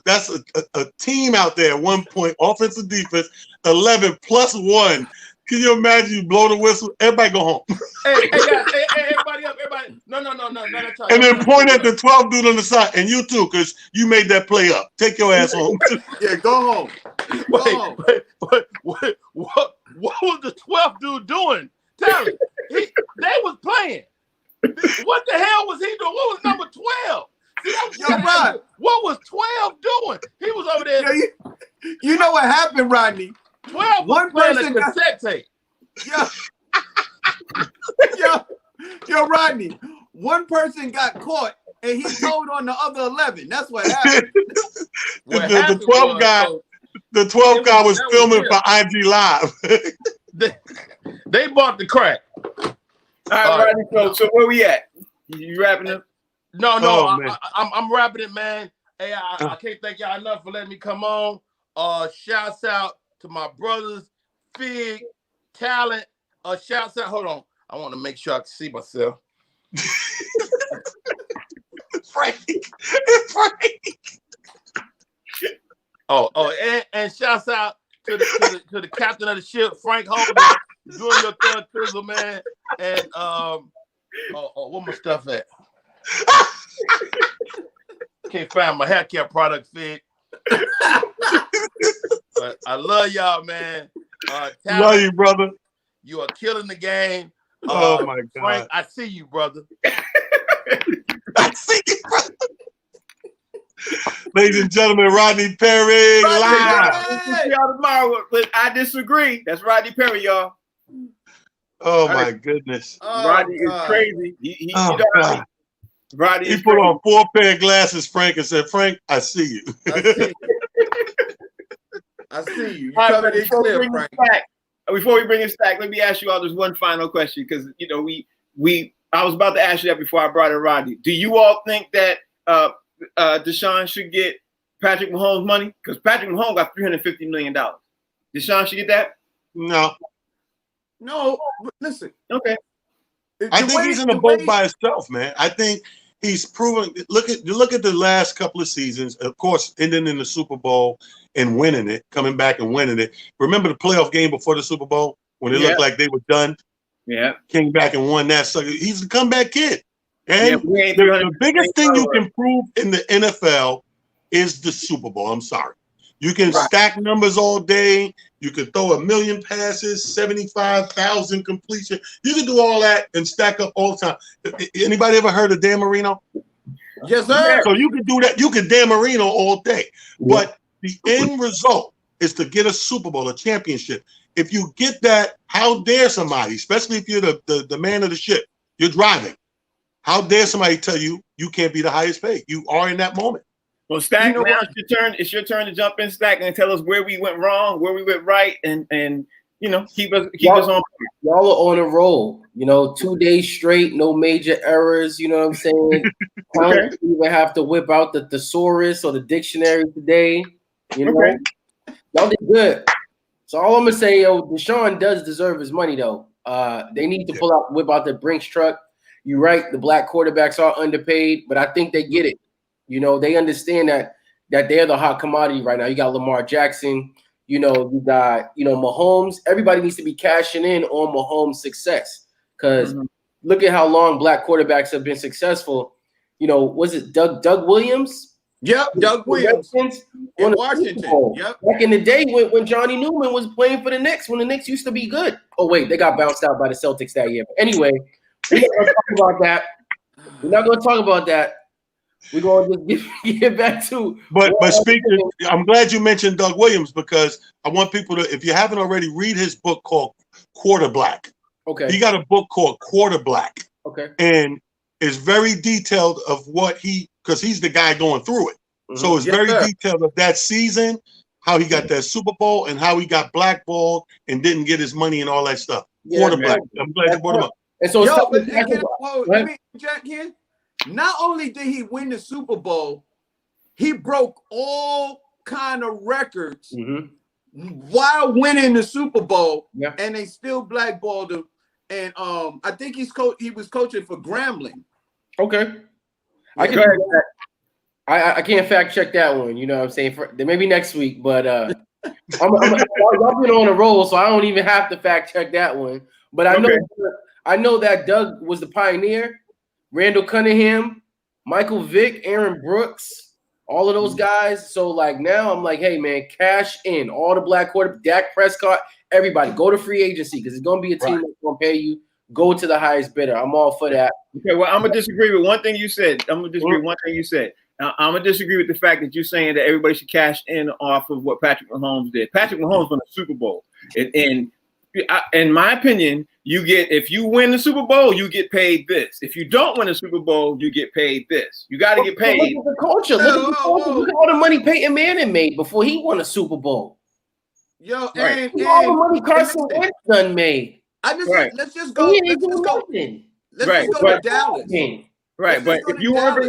a team out there at one point, offensive, defense, 11 plus 1. Can you imagine you blow the whistle? Everybody go home. Hey, everybody up, everybody. No. And then point at the 12 dude on the side, and you too, because you made that play up. Take your ass home. Yeah, go home. Wait, what was the 12th dude doing? Tell me. They was playing. What the hell was he doing? What was number 12? See, what was 12 doing? He was over there. You know what happened, Rodney? 12 was playing a cassette tape. Yo, Rodney. One person got caught and he told on the other 11. That's what happened. The 12 guy was filming for IG Live. They bought the crack. All right, Rodney. So where we at? You wrapping up? No, I'm wrapping it, man. Hey, I can't thank y'all enough for letting me come on. Shouts out to my brothers, Fig, Talent. Shouts out. Hold on. I want to make sure I can see myself. Frank. And shouts out to the captain of the ship, Frank Holden, doing your third fizzle, man. And where my stuff at? Can't find my hair care product, Fig. But I love y'all, man. Love you, brother. You are killing the game. Oh my God, Frank, I see you, brother. I see you, brother. Ladies and gentlemen, Rodney Perry live. We'll see y'all tomorrow, but I disagree. That's Rodney Perry, y'all. Oh my goodness. Rodney is crazy. Rodney he put on 4 pair of glasses, Frank, and said, Frank, I see you. I see you. Before we bring it back, let me ask you all this one final question, because I was about to ask you that before I brought in Rodney. Do you all think that Deshaun should get Patrick Mahomes' money? Because Patrick Mahomes got $350 million. Deshaun should get that? No, but listen. Okay. I think he's in the boat by himself, man. I think he's proven. Look at the last couple of seasons. Of course, ending in the Super Bowl and winning it, coming back and winning it. Remember the playoff game before the Super Bowl? when it looked like they were done. Yeah. Came back and won that sucker. He's a comeback kid. And yeah, the biggest thing you can prove in the NFL is the Super Bowl. I'm sorry. You can stack numbers all day. You can throw 1,000,000 passes, 75,000 completion. You can do all that and stack up all the time. Anybody ever heard of Dan Marino? Yes, sir. So you can do that. You can Dan Marino all day. But the end result is to get a Super Bowl, a championship. If you get that, how dare somebody, especially if you're the man of the ship, you're driving. How dare somebody tell you you can't be the highest paid? You are in that moment. Well, Stack, now it's your turn. It's your turn to jump in, Stack, and tell us where we went wrong, where we went right, and you know, keep us on. Y'all are on a roll. You know, 2 days straight, no major errors. You know what I'm saying? I don't even have to whip out the thesaurus or the dictionary today. You know, y'all did good. So all I'm gonna say, Deshaun does deserve his money, though. They need to whip out the Brinks truck. You're right. The black quarterbacks are underpaid, but I think they get it. You know, they understand that they're the hot commodity right now. You got Lamar Jackson. You know, you got Mahomes. Everybody needs to be cashing in on Mahomes' success because look at how long black quarterbacks have been successful. You know, was it Doug Williams? Yep, Doug Williams in Washington. Yep. Back in the day when Johnny Newman was playing for the Knicks, when the Knicks used to be good. Oh wait, they got bounced out by the Celtics that year. But anyway, we're not going to talk about that. We're not going to talk about that. We're going to just get back to. But speaking, I'm glad you mentioned Doug Williams because I want people to, if you haven't already, read his book called Quarter Black. Okay. He got a book called Quarter Black. Okay. And it's very detailed of what because he's the guy going through it. So it's very detailed of that season, how he got that Super Bowl, and how he got blackballed and didn't get his money and all that stuff. Quarter Black. I'm glad you brought him up. And so let me Jack here. Not only did he win the Super Bowl, he broke all kind of records while winning the Super Bowl, and they still blackballed him. And I think he was coaching for Grambling. Okay, I can't fact check that one. You know what I'm saying? Maybe next week, but y'all been on a roll, so I don't even have to fact check that one. But I know that Doug was the pioneer. Randall Cunningham, Michael Vick, Aaron Brooks, all of those guys. So like now I'm like, hey man, cash in all the black quarterbacks, Dak Prescott, everybody go to free agency because it's gonna be a team that's gonna pay you. Go to the highest bidder. I'm all for that. Okay, well I'm gonna disagree with one thing you said. I'm gonna disagree with the fact that you're saying that everybody should cash in off of what Patrick Mahomes did. Patrick Mahomes won the Super Bowl, and in my opinion, if you win the Super Bowl, you get paid this. If you don't win the Super Bowl, you get paid this. You got to get paid. Look at the culture. Look at all the money Peyton Manning made before he won a Super Bowl. Yo, and all the money Carson Wentz done made. Let's just go. Let's just go to Dallas. Right, but if you want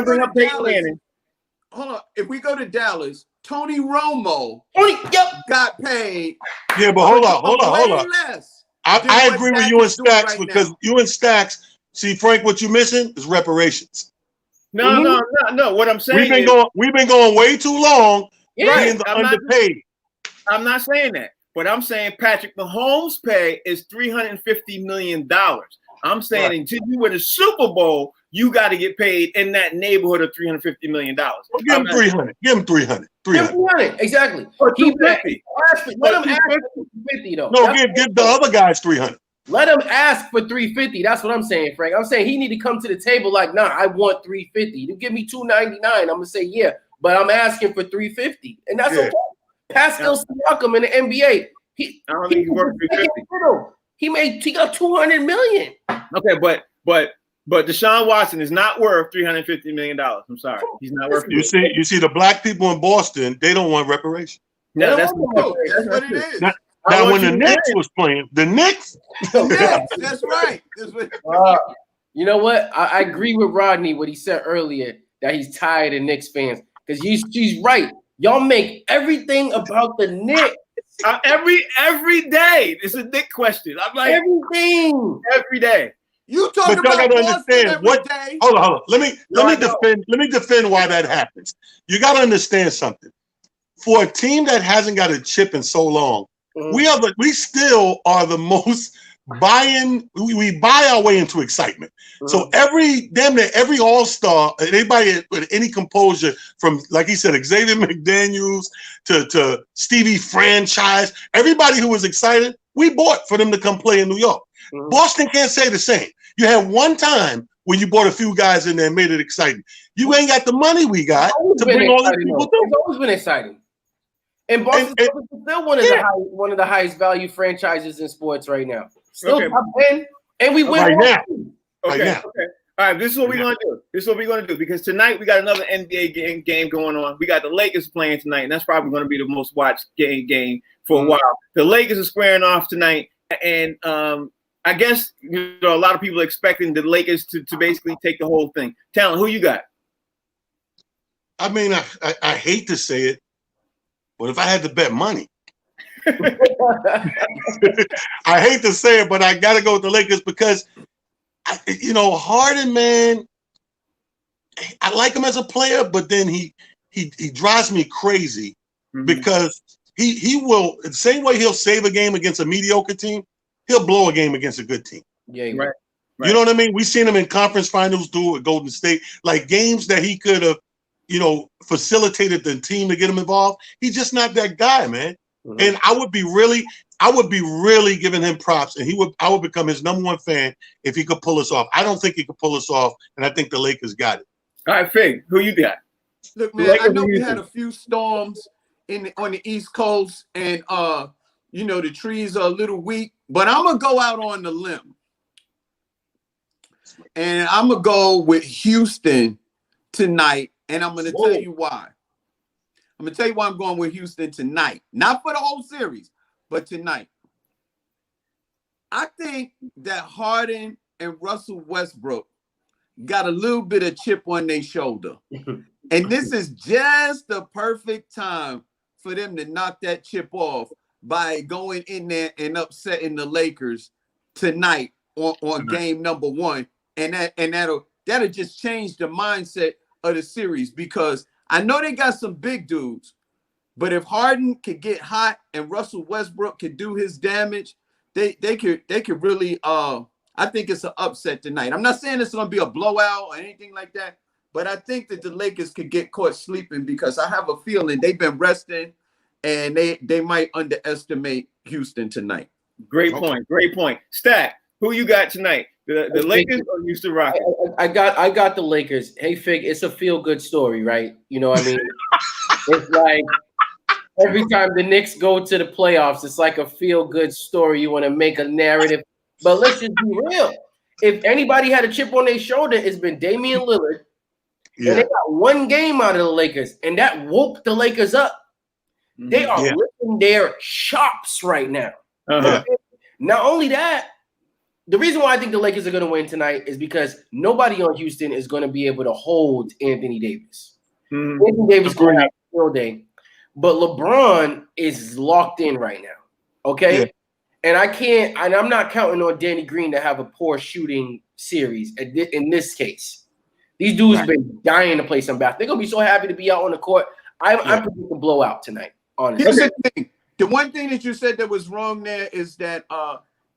to bring up Peyton Manning, hold on. If we go to Dallas, Tony Romo got paid. Yeah, but hold on. I agree with you and Stacks because you and Stacks, see, Frank, what you're missing is reparations. No. What I'm saying we've been going way too long being the underpaid. I'm not saying that, but I'm saying Patrick Mahomes' pay is $350 million. I'm saying until you win a Super Bowl, you got to get paid in that neighborhood of $350 million. Well, give him 300. Give him 300. 300. Exactly. Or 250. Let him ask for 350 though. No, give the other guys 300. Let him ask for 350. That's what I'm saying, Frank. I'm saying he need to come to the table like, nah, I want 350. You give me 299. I'm gonna say yeah, but I'm asking for 350, and that's okay. Pascal Siakam in the NBA. I don't think he worked 350. He got 200 million. Okay, but Deshaun Watson is not worth $350 million. I'm sorry, he's not worth. You see, the black people in Boston, they don't want reparations. No, that's what it is. Now, when the Knicks was playing, the Knicks. That's right. You know what? I agree with Rodney what he said earlier that he's tired of Knicks fans because she's right. Y'all make everything about the Knicks. Every day. It's a Knick question. I'm like everything every day. You talking about gotta understand what day? Hold on. Let me defend why that happens. You gotta understand something. For a team that hasn't got a chip in so long, we still are the most buying. We buy our way into excitement. So damn near every all-star, anybody with any composure, from like he said, Xavier McDaniels to Stevie Franchise, everybody who was excited, we bought for them to come play in New York. Boston can't say the same. You had one time when you bought a few guys in there and made it exciting. You ain't got the money we got to bring all these people through. It's always been exciting. And Boston's still one of the highest value franchises in sports right now. Still top 10, and we win right now. Okay. All right, this is what we're gonna do. Because tonight we got another NBA game going on. We got the Lakers playing tonight, and that's probably going to be the most watched game for a while. The Lakers are squaring off tonight, and I guess a lot of people are expecting the Lakers to basically take the whole thing. Talent, who you got? I mean, I hate to say it, but if I had to bet money, I hate to say it, but I got to go with the Lakers because, Harden, man, I like him as a player, but then he drives me crazy because he will, the same way he'll save a game against a mediocre team, he'll blow a game against a good team. Yeah, right. You know what I mean? We've seen him in conference finals do it with Golden State, like games that he could have, facilitated the team to get him involved. He's just not that guy, man. And I would be really giving him props, and I would become his number one fan if he could pull us off. I don't think he could pull us off, and I think the Lakers got it. All right, Fig, who you got? Look, man, I know we had a few storms on the East Coast, and the trees are a little weak, but I'm gonna go out on the limb, and I'm gonna go with Houston tonight, and I'm gonna tell you why. I'm going to tell you why I'm going with Houston tonight. Not for the whole series, but tonight. I think that Harden and Russell Westbrook got a little bit of chip on their shoulder. And this is just the perfect time for them to knock that chip off by going in there and upsetting the Lakers tonight on game number 1. And that'll just change the mindset of the series, because I know they got some big dudes, but if Harden could get hot and Russell Westbrook could do his damage, they could really I think it's an upset tonight. I'm not saying it's going to be a blowout or anything like that, but I think that the Lakers could get caught sleeping, because I have a feeling they've been resting and they might underestimate Houston tonight. Great point. Stack, who you got tonight? The Lakers or Houston Rockets? I got the Lakers. Hey, Fig, it's a feel-good story, right? You know what I mean? It's like every time the Knicks go to the playoffs, it's like a feel-good story. You want to make a narrative. But let's just be real. If anybody had a chip on their shoulder, it's been Damian Lillard. Yeah. And they got one game out of the Lakers, and that woke the Lakers up. They are licking their chops right now. Not only that, the reason why I think the Lakers are going to win tonight is because nobody on Houston is going to be able to hold Anthony Davis. Anthony Davis going to have a field day, but LeBron is locked in right now. Okay, and I'm not counting on Danny Green to have a poor shooting series in this case. These dudes have been dying to play some basketball. They're going to be so happy to be out on the court. I'm predicting a blowout tonight. Honestly, here's the thing. The one thing that you said that was wrong there is that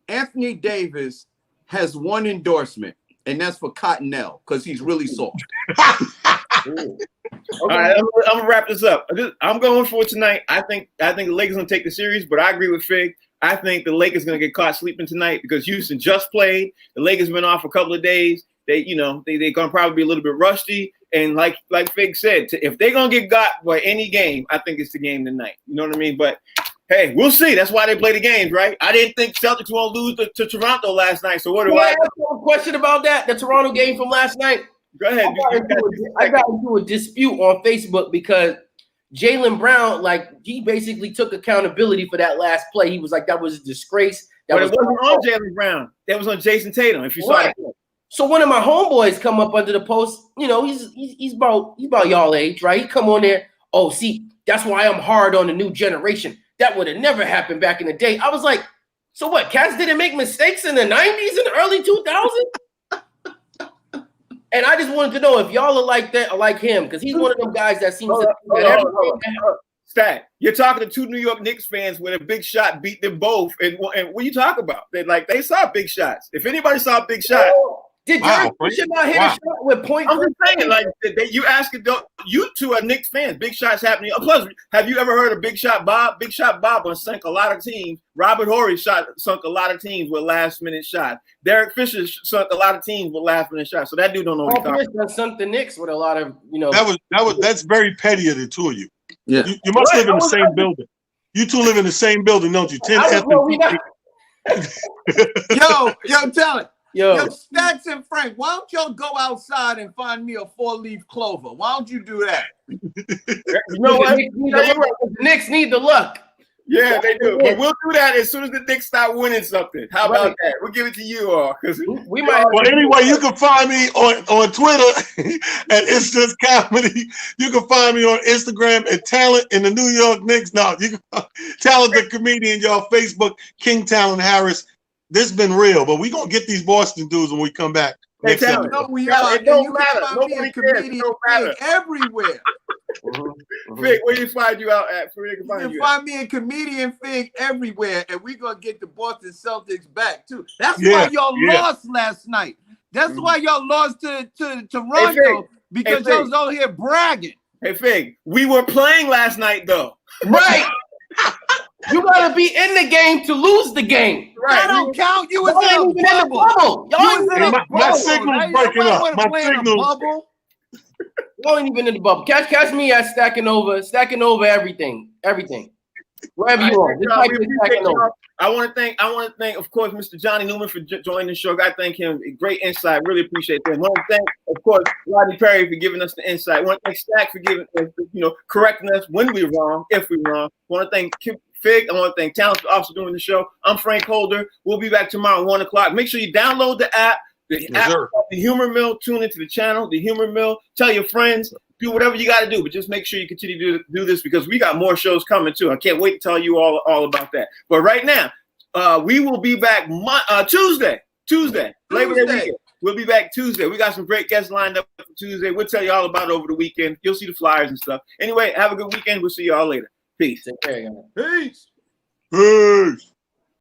Anthony Davis has one endorsement, and that's for Cottonelle, because he's really soft. All right, I'm gonna wrap this up. I'm going for it tonight. I think the Lakers gonna take the series, but I agree with Fig. I think the Lakers gonna get caught sleeping tonight because Houston just played. The Lakers been off a couple of days. They're gonna probably be a little bit rusty. And like Fig said, if they're gonna get got by any game, I think it's the game tonight. You know what I mean? But hey, we'll see. That's why they play the games, right? I didn't think Celtics won't lose to Toronto last night. So what do I have a question about that? The Toronto game from last night. Go ahead. I got into a dispute on Facebook because Jaylen Brown, he basically took accountability for that last play. He was like, that was a disgrace. But it wasn't on Jaylen Brown. That was on Jason Tatum. If you saw it. So one of my homeboys come up under the post. He's about y'all age, right? He come on there. Oh, see, that's why I'm hard on the new generation. That would have never happened back in the day. I was like, so what? Cats didn't make mistakes in the 90s and the early 2000s? And I just wanted to know if y'all are like that or like him, because he's one of them guys that seems to Stat, you're talking to two New York Knicks fans when a Big Shot beat them both. And what you talk about? They saw Big Shots. If anybody saw Big Shot. Did Derek Fisher not hit a shot with point? I'm just saying, like, you asking, you two are Knicks fans. Big Shots happening. Plus, have you ever heard of Big Shot Bob? Big Shot Bob sunk a lot of teams. Robert Horry sunk a lot of teams with last-minute shots. Derek Fisher sunk a lot of teams with last-minute shots. So that dude don't know what he's talking about. Sunk the Knicks with a lot of, That's very petty of the two of you. Yeah. You must live in the same building. You two live in the same building, don't you? 10 Yo, tell it. Yo, Stacks and Frank, why don't y'all go outside and find me a 4-leaf clover? Why don't you do that? You know what? The Knicks need the luck. Yeah, they do. But we'll do that as soon as the Knicks start winning something. How about that? We'll give it to you all. We might. Well, anyway, you can find me on Twitter at It's Just Comedy. You can find me on Instagram at Talent in the New York Knicks. No, you can Talent the Comedian, y'all. Facebook, King Talent Harris. This has been real, but we're going to get these Boston dudes when we come back. Hey, Talent, we are. It don't matter. Nobody cares. It don't matter. Everywhere. Fig, where you find you out at? You can find me a Comedian Fig everywhere, and we're going to get the Boston Celtics back, too. That's why y'all lost last night. That's why y'all lost to Toronto, because y'all was out here bragging. Hey, Fig, we were playing last night, though. Right. You gotta be in the game to lose the game. Right. That don't count. You was in a bubble. My signal's breaking up. My signal. You ain't even in the bubble. Catch me at Stackanova everything. Wherever you are. I want to thank, of course, Mr. Johnny Newman for joining the show. I thank him. Great insight. Really appreciate that. I want to thank, of course, Rodney Perry for giving us the insight. I want to thank Stack for giving, correcting us when we're wrong, if we're wrong. I want to thank Fig. I want to thank Talent for also doing the show. I'm Frank Holder. We'll be back tomorrow at 1 o'clock. Make sure you download the app. The Humor Mill. Tune into the channel, the Humor Mill. Tell your friends. Do whatever you got to do, but just make sure you continue to do this because we got more shows coming too. I can't wait to tell you all about that. But right now, we will be back Tuesday, Labor Day weekend. We'll be back Tuesday. We got some great guests lined up for Tuesday. We'll tell you all about it over the weekend. You'll see the flyers and stuff. Anyway, have a good weekend. We'll see you all later. Peace. Take care, guys. Peace. Peace.